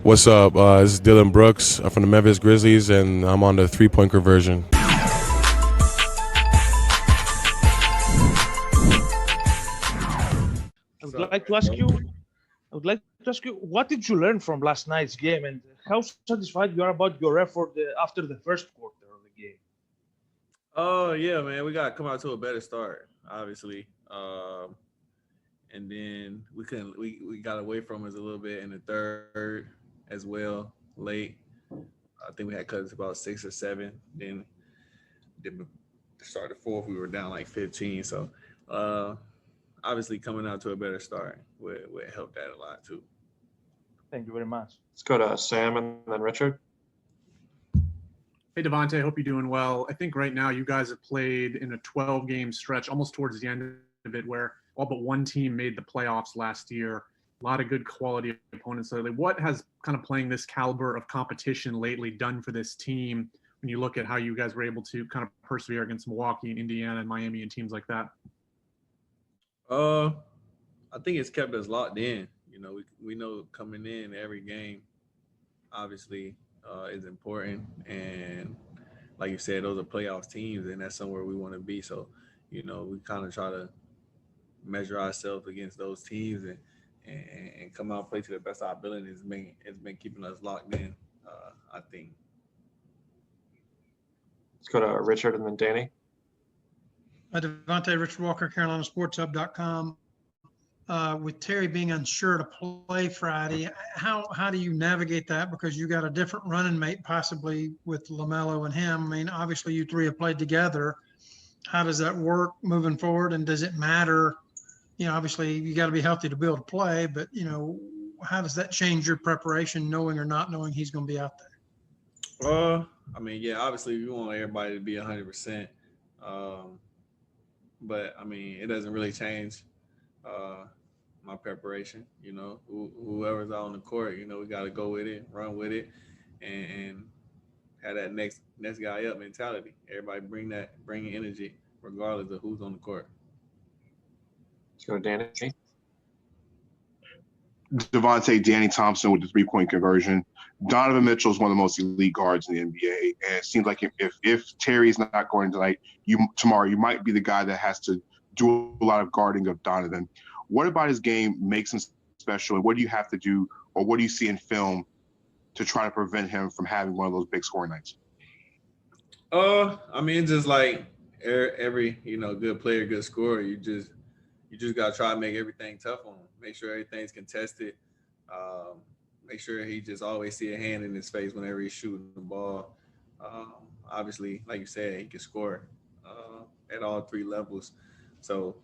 What's up? This is Dylan Brooks from the Memphis Grizzlies, and I'm on the three-point conversion. I would like to ask you, what did you learn from last night's game, and how satisfied you are about your effort after the first quarter of the game? Oh yeah, man, we got to come out to a better start, obviously. And then we got away from us a little bit in the third as well, late. I think we had cut about 6 or 7. Then the start of the fourth, we were down like 15. So obviously coming out to a better start would help that a lot too. Thank you very much. Let's go to Sam and then Richard. Hey, Devonte, I hope you're doing well. I think right now you guys have played in a 12-game stretch, almost towards the end of it, where all but one team made the playoffs last year. A lot of good quality opponents lately. What has kind of playing this caliber of competition lately done for this team when you look at how you guys were able to kind of persevere against Milwaukee and Indiana and Miami and teams like that? I think it's kept us locked in. You know, we know coming in every game, obviously, is important. And like you said, those are playoff teams, and that's somewhere we want to be. So, you know, we kind of try to measure ourselves against those teams and come out and play to the best of our ability. It's been keeping us locked in, I think. Let's go to Richard and then Danny. Devonte, Richard Walker, CarolinaSportsHub.com. With Terry being unsure to play Friday, how do you navigate that? Because you got a different running mate possibly with LaMelo and him. I mean, obviously you three have played together. How does that work moving forward? And does it matter? You know, obviously you got to be healthy to be able to play, but you know, how does that change your preparation, knowing or not knowing he's going to be out there? I mean, yeah, obviously we want everybody to be 100%. But I mean, it doesn't really change my preparation. You know, whoever's out on the court, you know, we got to go with it, run with it, and have that next guy up mentality. Everybody bring energy, regardless of who's on the court. Let's go to Danny. Devonte, Danny Thompson with the three-point conversion. Donovan Mitchell is one of the most elite guards in the NBA, and it seems like if Terry's not going tonight, tomorrow you might be the guy that has to do a lot of guarding of Donovan. What about his game makes him special, and what do you have to do, or what do you see in film to try to prevent him from having one of those big scoring nights? I mean, just like every good player, good scorer, you just gotta try to make everything tough on him. Make sure everything's contested. Make sure he just always see a hand in his face whenever he's shooting the ball. Obviously, like you said, he can score at all 3 levels. So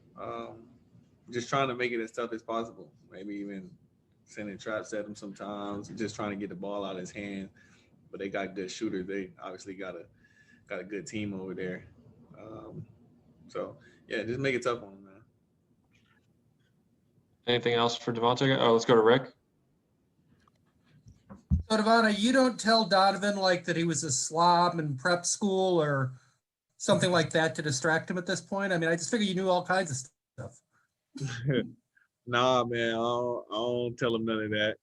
just trying to make it as tough as possible. Maybe even sending traps at him sometimes. Just trying to get the ball out of his hand. But they got good shooters. They obviously got a good team over there. So yeah, just make it tough on him, man. Anything else for Devonte? Oh, let's go to Rick. So, Devonte, you don't tell Donovan like that he was a slob in prep school or something like that to distract him at this point? I mean, I just figure you knew all kinds of stuff. Nah, man, I don't tell him none of that.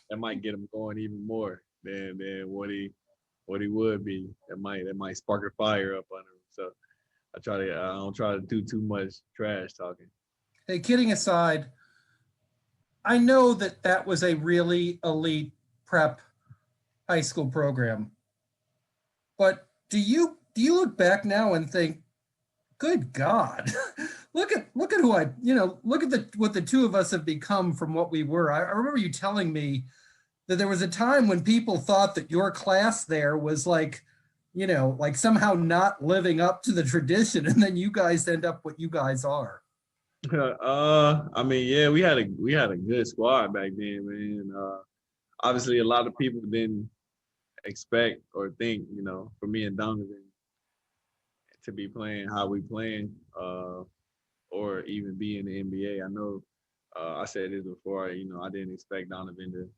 That might get him going even more than what he would be. That might spark a fire up under him. So I don't try to do too much trash talking. Hey, kidding aside, I know that was a really elite prep high school program, but do you look back now and think, good God, look at who look at what the two of us have become from what we were. I remember you telling me that there was a time when people thought that your class there was like somehow not living up to the tradition, and then you guys end up what you guys are. I mean, yeah, we had a good squad back then, man. Obviously, a lot of people didn't expect or think, for me and Donovan to be playing how we playing, or even be in the NBA. I know I said this before. I didn't expect Donovan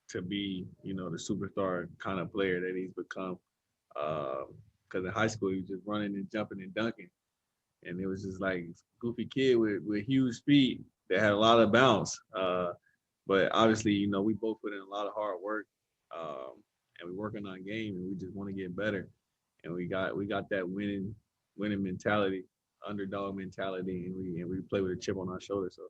to be, the superstar kind of player that he's become. Because in high school, he was just running and jumping and dunking. And it was just like goofy kid with huge speed that had a lot of bounce. But obviously, you know, we both put in a lot of hard work, and we're working on game, and we just want to get better. And we got that winning mentality, underdog mentality, and we play with a chip on our shoulder. So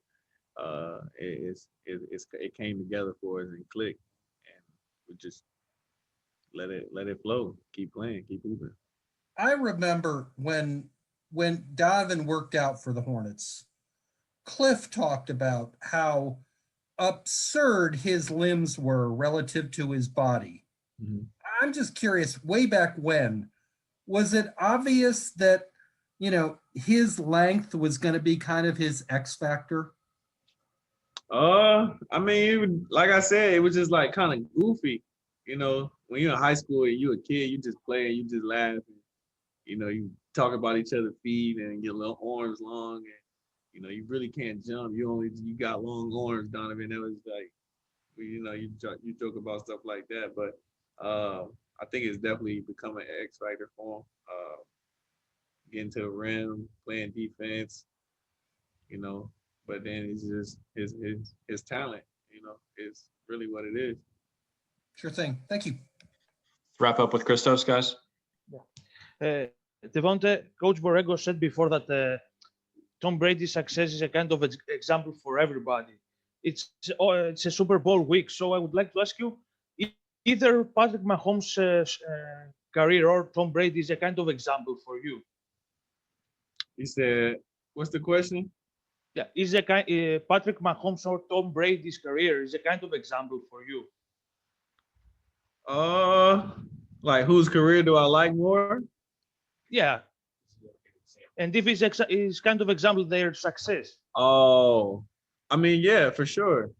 it came together for us and clicked, and we just let it flow, keep playing, keep moving. I remember when Donovan worked out for the Hornets, Cliff talked about how absurd his limbs were relative to his body. Mm-hmm. I'm just curious, way back when, was it obvious that, you know, his length was going to be kind of his X factor? I mean, like I said, it was just like kind of goofy. You know, when you're in high school and you're a kid, you just play and you just laugh. And, you know, you talk about each other's feet and your little arms long. And, you know, you really can't jump. You got long arms, Donovan. That was like, you know, you joke about stuff like that. But I think it's definitely become an X factor for him. Getting to the rim, playing defense, you know. But then it's just his talent, you know, is really what it is. Sure thing. Thank you. Wrap up with Christos, guys. Devonte, Coach Borrego said before that Tom Brady's success is a kind of example for everybody. It's a Super Bowl week, so I would like to ask you, either Patrick Mahomes' career or Tom Brady is a kind of example for you. He said, "What's the question?" Yeah, is a kind Patrick Mahomes or Tom Brady's career is a kind of example for you. Like whose career do I like more? Yeah, and if it's kind of example their success. Oh, I mean, yeah, for sure.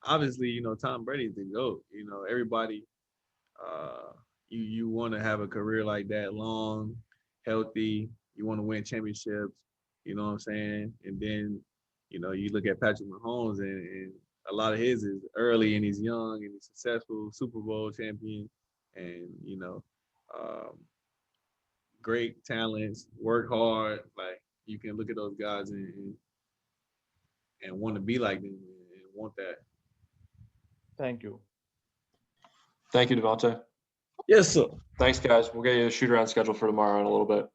Obviously, you know, Tom Brady's the GOAT. You know, everybody, you want to have a career like that, long, healthy. You want to win championships. You know what I'm saying? And then, you know, you look at Patrick Mahomes, and a lot of his is early, and he's young, and he's successful, Super Bowl champion, and, you know, great talents, work hard. Like, you can look at those guys and want to be like them and want that. Thank you. Thank you, Devonte. Yes, sir. Thanks, guys. We'll get you a shoot around schedule for tomorrow in a little bit.